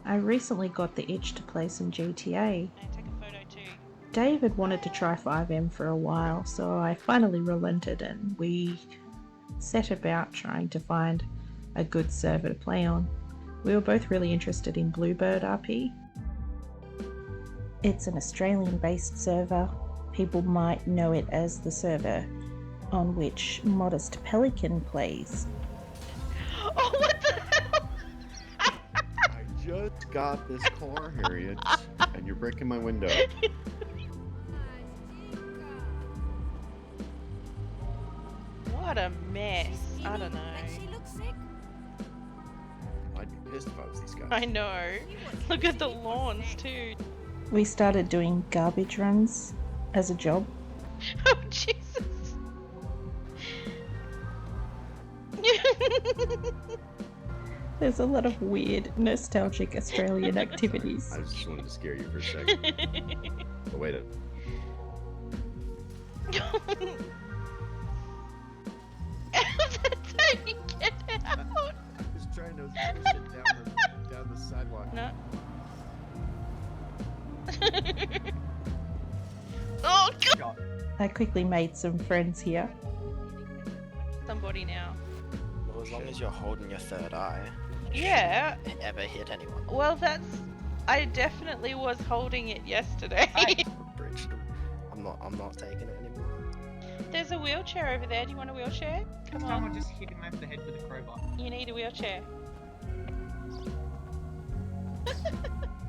I recently got the itch to play some GTA. Take a photo too. David wanted to try FiveM for a while, so I finally relented and we set about trying to find a good server to play on. We were both really interested in Bluebird RP. It's an Australian-based server. People might know it as the server on which Modest Pelican plays. Oh, what the hell? I just got this car, Harriet, and you're breaking my window. What a mess. I don't know. I'd be pissed if I was these guys. I know. Look at the lawns too. We started doing garbage runs as a job. Oh, Jesus. There's a lot of weird, nostalgic Australian activities. I just wanted to scare you for a second. But wait a... That's how you get out. I was trying to push it down the sidewalk. No. Oh, God. I quickly made some friends here. Somebody now. Well, as long as you're holding your third eye, Yeah. you shouldn't ever hit anyone. Well, that's... I definitely was holding it yesterday. Bridged. I'm not taking it anymore. There's a wheelchair over there. Do you want a wheelchair? Come on. Someone just hit him over the head with a crowbar. You need a wheelchair.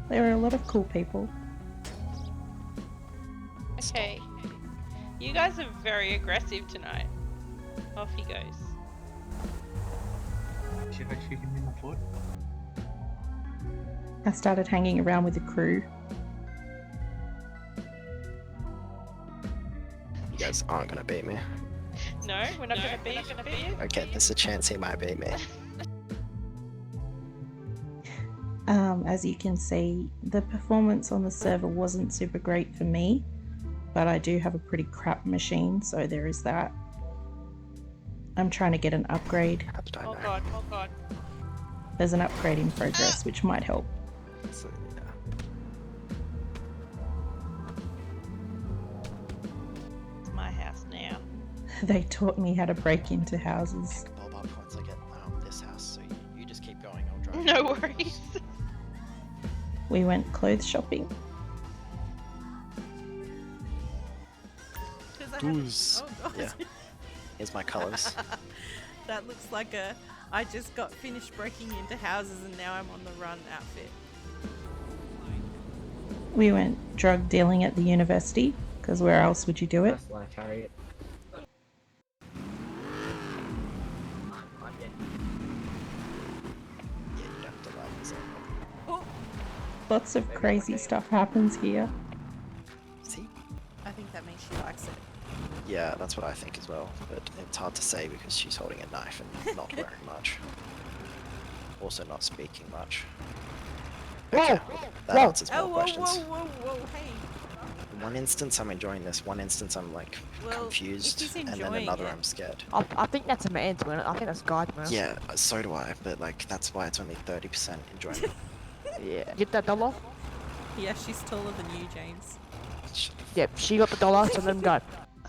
There are a lot of cool people. Okay. You guys are very aggressive tonight. Off he goes. Should I shoot him in the foot? I started hanging around with the crew. You guys aren't gonna beat me. No, we're not gonna beat you. Okay, there's a chance he might beat me. As you can see, the performance on the server wasn't super great for me, but I do have a pretty crap machine, so there is that. I'm trying to get an upgrade. How did I Oh know? god, oh god. There's an upgrade in progress, which might help. So, yeah. It's my house now. They taught me how to break into houses. Bob up once I get this house, so you just keep going, I'll drive. No worries. We went clothes shopping. Goose. Oh god. Yeah. Here's my colours. That looks like a I just got finished breaking into houses and now I'm on the run outfit. We went drug dealing at the university, because where else would you do it? Like Harriet. Yeah, you don't have to like this. Oh, Lots of crazy stuff happens here. See? I think that means she likes it. Yeah, that's what I think as well, but it's hard to say because she's holding a knife and not wearing much. Also not speaking much. Okay, that answers more Oh, whoa, questions. whoa, whoa, whoa, hey. In one instance I'm enjoying this, one instance I'm like Well, confused, if he's and then enjoying another it. I'm scared. I think that's a man to it. I think that's God to it. Yeah, so do I, but like that's why it's only 30% enjoyment. Yeah. Get that dollar? Yeah, she's taller than you, James. Yep, she got the dollar, so let him go.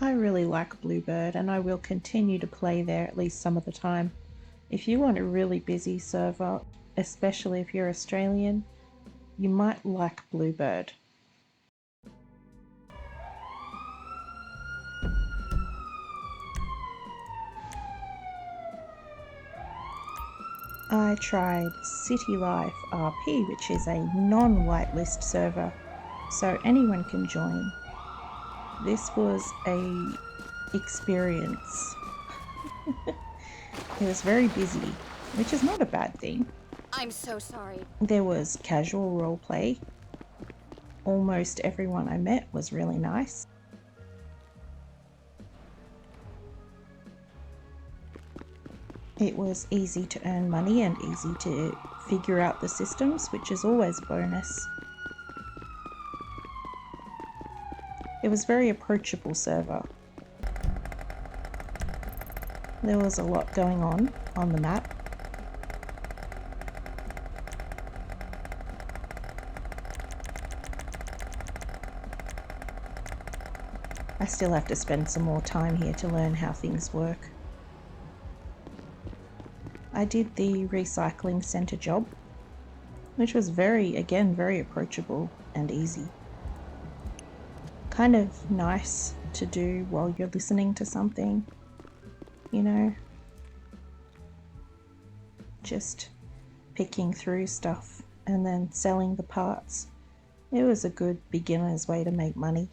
I really like Bluebird and I will continue to play there at least some of the time. If you want a really busy server, especially if you're Australian, you might like Bluebird. I tried Citylife RP, which is a non-whitelist server, so anyone can join. This was a experience. It was very busy, which is not a bad thing. I'm so sorry. There was casual roleplay. Almost everyone I met was really nice. It was easy to earn money and easy to figure out the systems, which is always a bonus. It was a very approachable server. There was a lot going on the map. I still have to spend some more time here to learn how things work. I did the recycling centre job, which was very approachable and easy. Kind of nice to do while you're listening to something, you know? Just picking through stuff and then selling the parts. It was a good beginner's way to make money.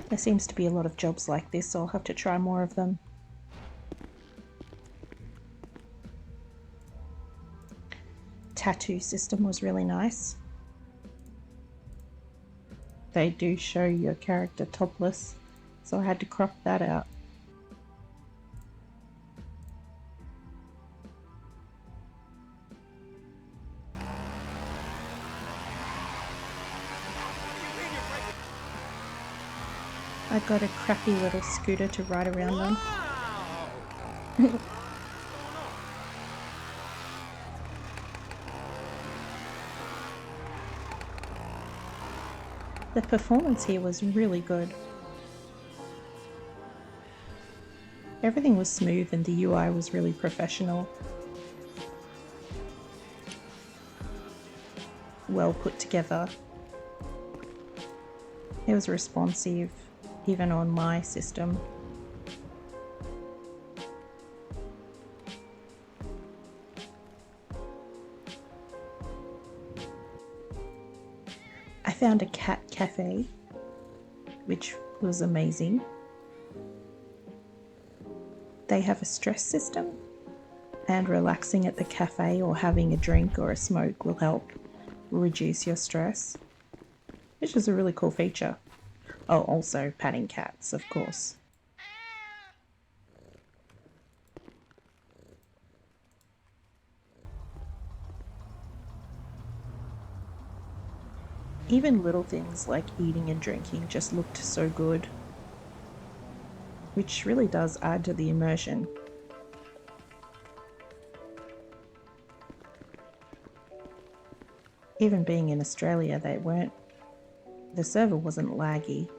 There seems to be a lot of jobs like this, so I'll have to try more of them. Tattoo system was really nice. They do show your character topless, so I had to crop that out. I got a crappy little scooter to ride around on. The performance here was really good. Everything was smooth and the UI was really professional. Well put together. It was responsive, even on my system. I found a cat cafe, which was amazing. They have a stress system, and relaxing at the cafe or having a drink or a smoke will help reduce your stress, which is a really cool feature. Oh, also patting cats, of course. Even little things like eating and drinking just looked so good, which really does add to the immersion. Even being in Australia, the server wasn't laggy.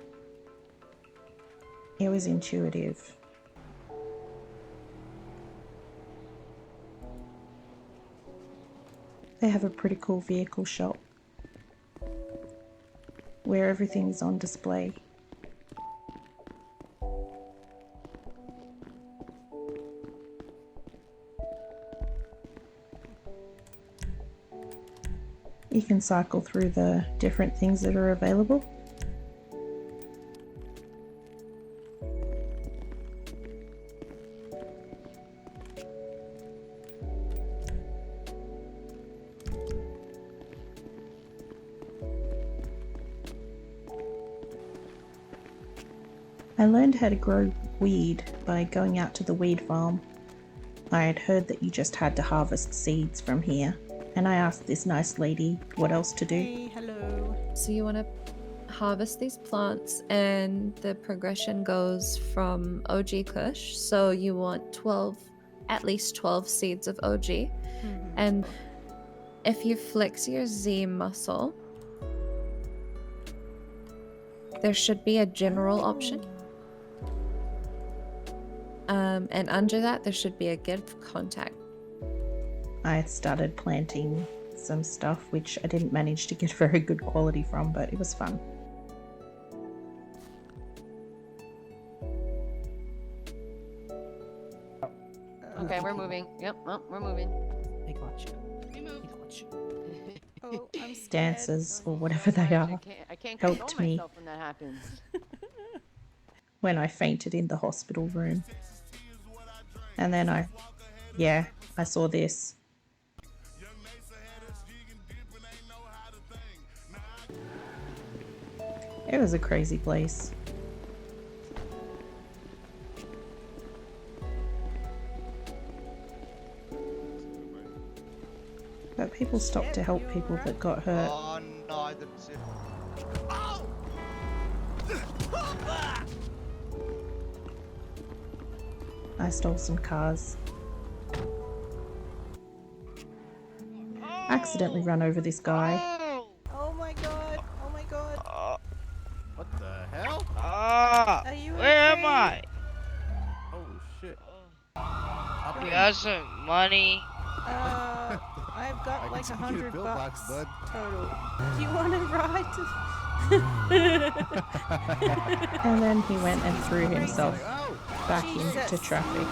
It was intuitive. They have a pretty cool vehicle shop where everything's on display. You can cycle through the different things that are available. I learned how to grow weed by going out to the weed farm. I had heard that you just had to harvest seeds from here, and I asked this nice lady what else to do. Hey, hello. So you want to harvest these plants, and the progression goes from OG Kush. So you want at least 12 seeds of OG. Mhm. And if you flex your Z muscle, there should be a general option. And under that, there should be a give contact. I started planting some stuff which I didn't manage to get very good quality from, but it was fun. Okay, we're moving. Yep, well, we're moving. They got you. We moved. They got you. Oh, I'm scared. Dancers, or whatever they are, I can't helped control me. myself when that happens. when I fainted in the hospital room. And then I saw this. It was a crazy place. But people stopped to help people that got hurt. Oh no, I didn't see it. I stole some cars. I accidentally run over this guy. Oh my god. Oh my god. What the hell? Are you Where okay? am I? Oh shit. You got some money? I've got I can like take you to $100 Pillbox, bud. total. Do you want to ride And then he went and threw himself Oh! back Jesus. into traffic.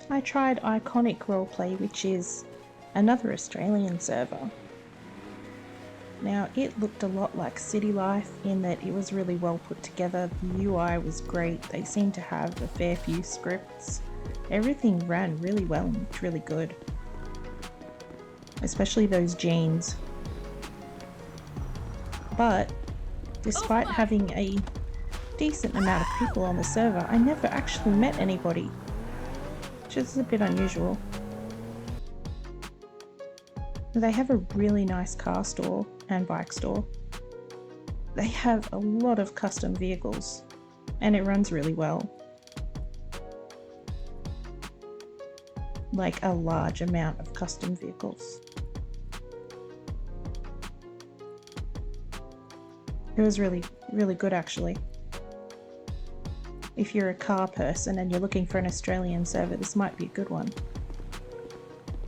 I tried Iconic Roleplay, which is another Australian server. Now, it looked a lot like Citylife in that it was really well put together, the UI was great, they seemed to have a fair few scripts. Everything ran really well and looked really good. Especially those jeans. But, despite having a decent amount of people on the server, I never actually met anybody. Which is a bit unusual. They have a really nice car store and bike store. They have a lot of custom vehicles and it runs really well. Like a large amount of custom vehicles. It was really good actually. If you're a car person and you're looking for an Australian server, this might be a good one.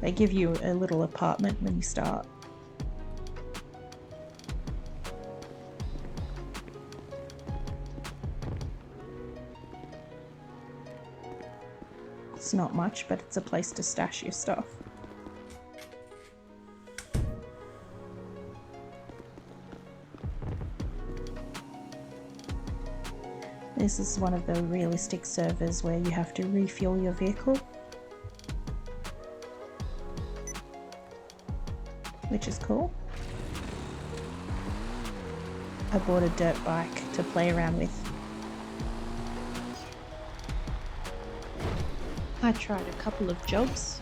They give you a little apartment when you start. It's not much, but it's a place to stash your stuff. This is one of the realistic servers where you have to refuel your vehicle. Which is cool. I bought a dirt bike to play around with. I tried a couple of jobs.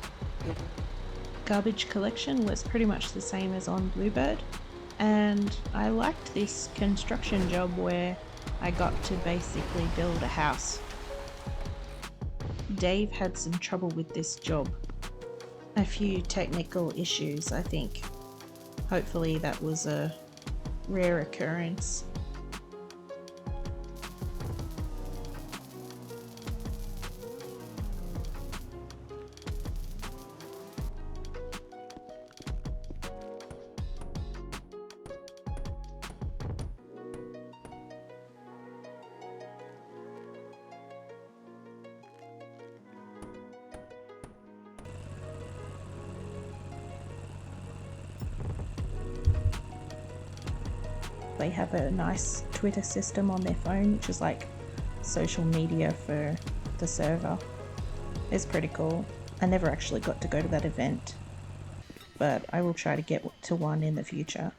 Garbage collection was pretty much the same as on Bluebird, and I liked this construction job where I got to basically build a house. Dave had some trouble with this job. A few technical issues, I think. Hopefully that was a rare occurrence. They have a nice Twitter system on their phone, which is like social media for the server. It's pretty cool. I never actually got to go to that event, but I will try to get to one in the future.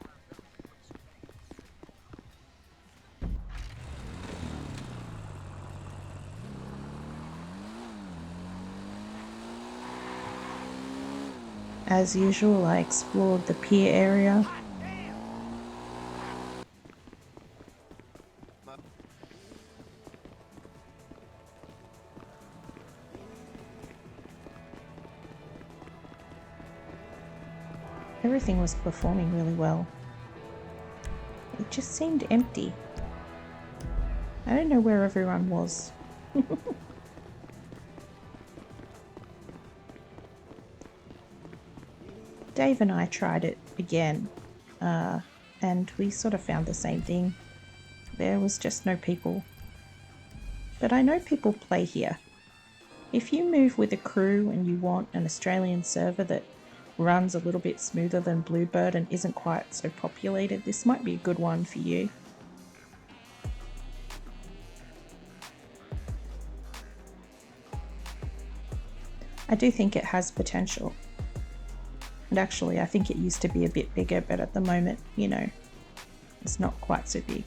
As usual, I explored the pier area. Everything was performing really well. It just seemed empty. I don't know where everyone was. Dave and I tried it again, and we sort of found the same thing. There was just no people. But I know people play here. If you move with a crew and you want an Australian server that runs a little bit smoother than Bluebird and isn't quite so populated, this might be a good one for you. I do think it has potential. And actually, I think it used to be a bit bigger, but at the moment, you know, it's not quite so big.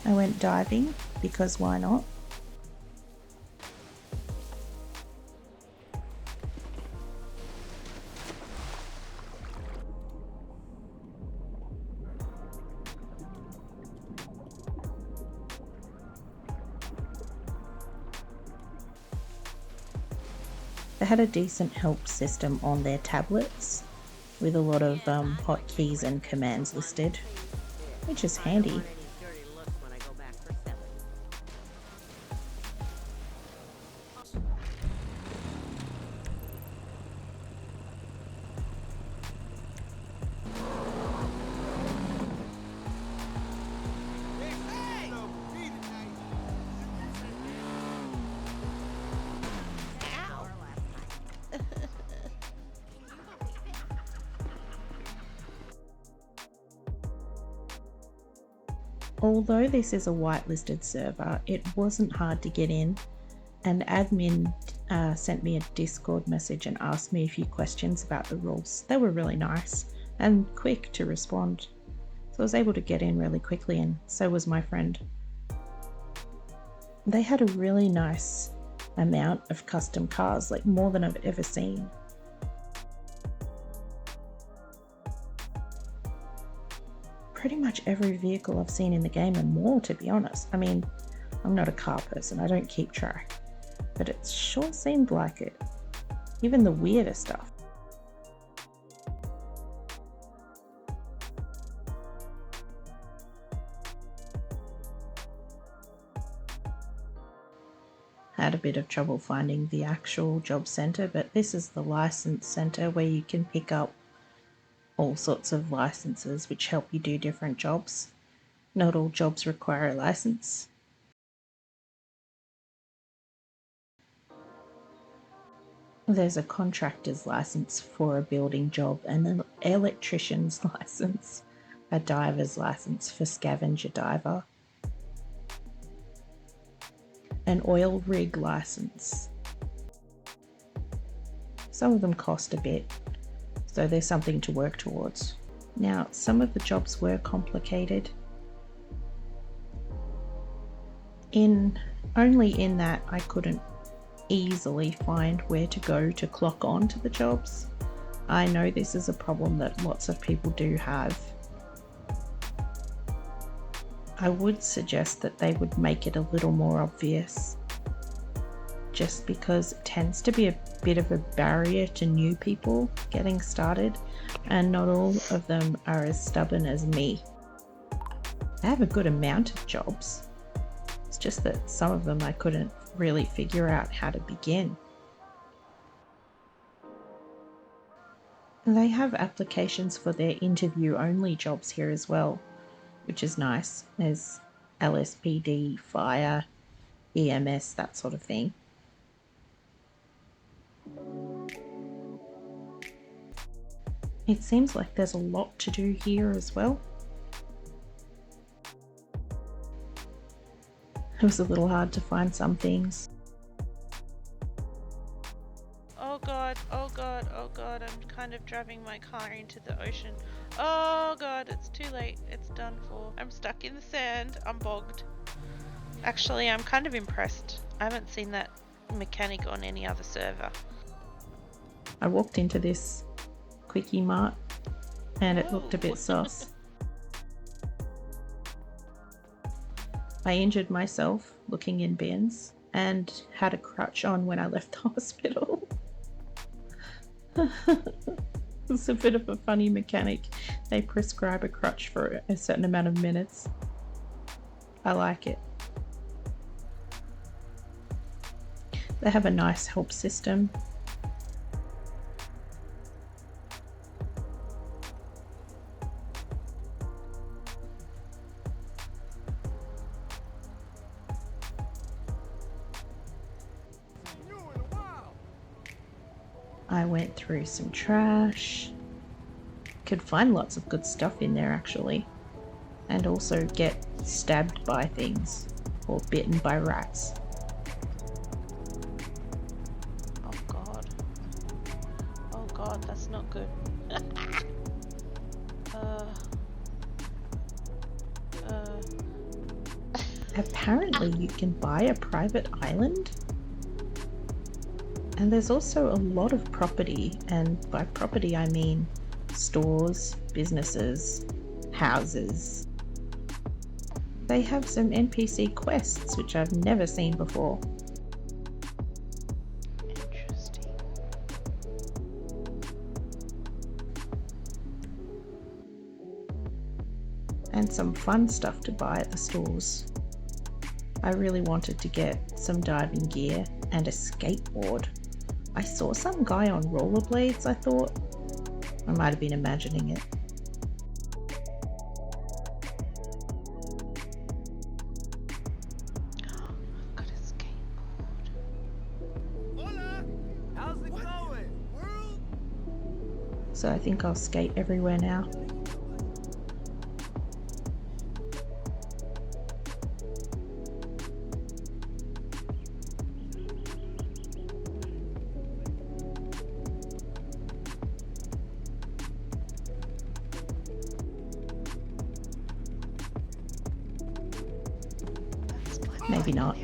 I went diving because why not? had a decent help system on their tablets with a lot of hotkeys and commands listed, which is handy. Although this is a whitelisted server, it wasn't hard to get in, and admin sent me a Discord message and asked me a few questions about the rules. They were really nice and quick to respond, so I was able to get in really quickly, and so was my friend. They had a really nice amount of custom cars, like more than I've ever seen. Pretty much every vehicle I've seen in the game and more, to be honest. I mean, I'm not a car person, I don't keep track, but it sure seemed like it. Even the weirder stuff. Had a bit of trouble finding the actual job centre, but this is the license centre where you can pick up all sorts of licenses which help you do different jobs. Not all jobs require a license. There's a contractor's license for a building job, and an electrician's license, a diver's license for scavenger diver, an oil rig license. Some of them cost a bit, so there's something to work towards. Now, some of the jobs were complicated. Only in that I couldn't easily find where to go to clock on to the jobs. I know this is a problem that lots of people do have. I would suggest that they would make it a little more obvious, just because it tends to be a bit of a barrier to new people getting started, and not all of them are as stubborn as me. I have a good amount of jobs. It's just that some of them I couldn't really figure out how to begin. They have applications for their interview only jobs here as well, which is nice. There's LSPD, fire, EMS, that sort of thing. It seems like there's a lot to do here as well. It was a little hard to find some things. Oh god, oh god, oh god, I'm kind of driving my car into the ocean. Oh god, it's too late, it's done for. I'm stuck in the sand, I'm bogged. Actually, I'm kind of impressed. I haven't seen that mechanic on any other server. I walked into this Quickie Mart and it looked a bit sus. I injured myself looking in bins and had a crutch on when I left the hospital. It's a bit of a funny mechanic. They prescribe a crutch for a certain amount of minutes. I like it. They have a nice help system. I went through some trash. Could find lots of good stuff in there actually. And also get stabbed by things or bitten by rats. Oh god. Oh god, that's not good. Apparently you can buy a private island. And there's also a lot of property, and by property I mean stores, businesses, houses. They have some NPC quests which I've never seen before. Interesting. and some fun stuff to buy at the stores. I really wanted to get some diving gear and a skateboard. I saw some guy on rollerblades, I thought. I might have been imagining it. I've got a skateboard. Hola! How's it going, world? So I think I'll skate everywhere now. Maybe not.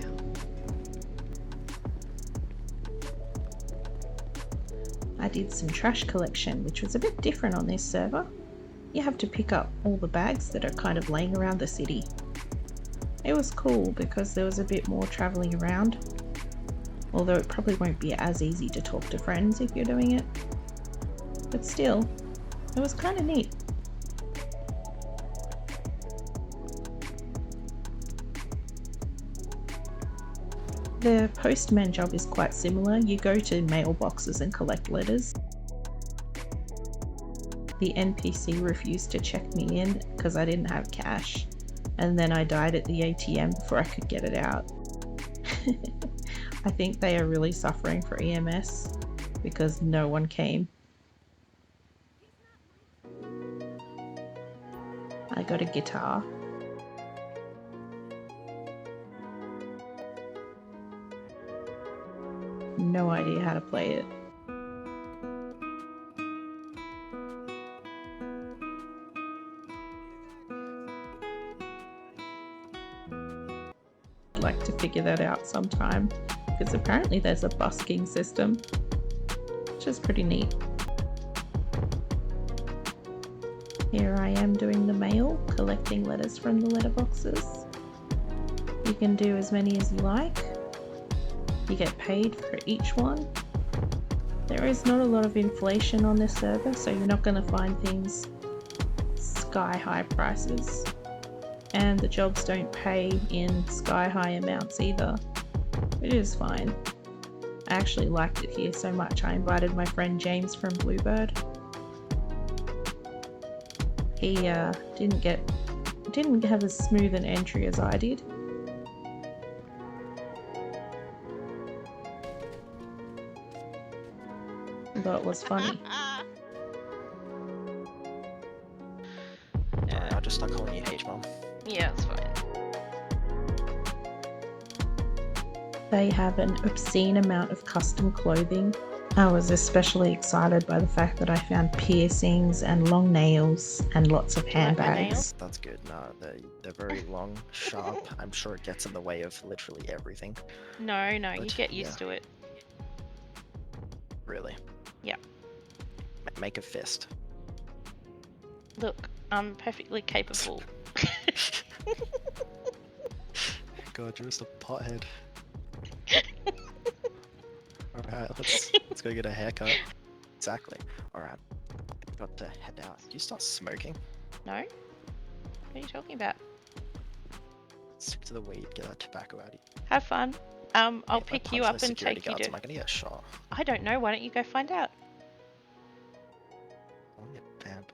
I did some trash collection, which was a bit different on this server. You have to pick up all the bags that are kind of laying around the city. It was cool because there was a bit more travelling around, although it probably won't be as easy to talk to friends if you're doing it. But still, it was kind of neat. The postman job is quite similar. You go to mailboxes and collect letters. The NPC refused to check me in because I didn't have cash, and then I died at the ATM before I could get it out. I think they are really suffering for EMS because no one came. I got a guitar. No idea how to play it. I'd like to figure that out sometime, because apparently there's a busking system, which is pretty neat. Here I am doing the mail, collecting letters from the letterboxes. You can do as many as you like. You get paid for each one. There is not a lot of inflation on this server, so you're not going to find things sky high prices. And the jobs don't pay in sky high amounts either. It is fine. I actually liked it here so much I invited my friend James from Bluebird. He didn't have as smooth an entry as I did. But it was funny. Alright, I'll just start calling you H-Mom. Yeah, it's fine. They have an obscene amount of custom clothing. I was especially excited by the fact that I found piercings and long nails and lots of handbags. That's good. No, they're very long, sharp. I'm sure it gets in the way of literally everything. No, you But, get used to it. Really? Yeah. Make a fist. Look, I'm perfectly capable. God, you're just a pothead. Alright, let's go get a haircut. Exactly. Alright. Got to head out. Do you start smoking? No? What are you talking about? Stick to the weed, get that tobacco out of you. Have fun. I'll pick you up and take you guards, to... am I gonna get shot? I don't know, why don't you go find out? I wanna get banned.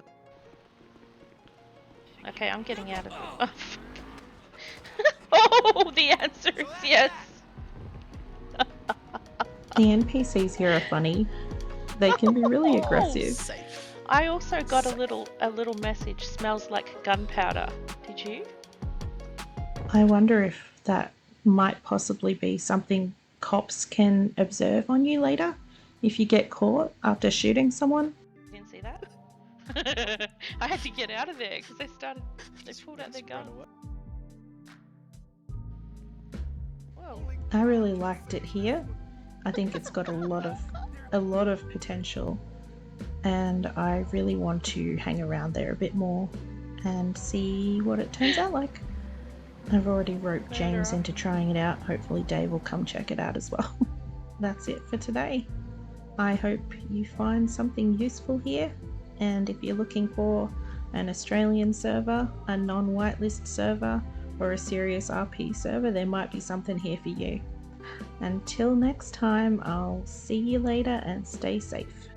Okay, I'm getting out of it. Oh, fuck. Oh, the answer is yes! The NPCs here are funny. They can be really aggressive. Safe. I also got a little message, smells like gunpowder. Did you? I wonder if that might possibly be something cops can observe on you later if you get caught after shooting someone. Didn't see that? I had to get out of there because they pulled out their gun. Whoa. I really liked it here. I think it's got a lot of potential, and I really want to hang around there a bit more and see what it turns out like. I've already roped James into trying it out. Hopefully Dave will come check it out as well. That's it for today. I hope you find something useful here, and if you're looking for an Australian server, a non-whitelist server, or a serious RP server, there might be something here for you. Until next time, I'll see you later and stay safe.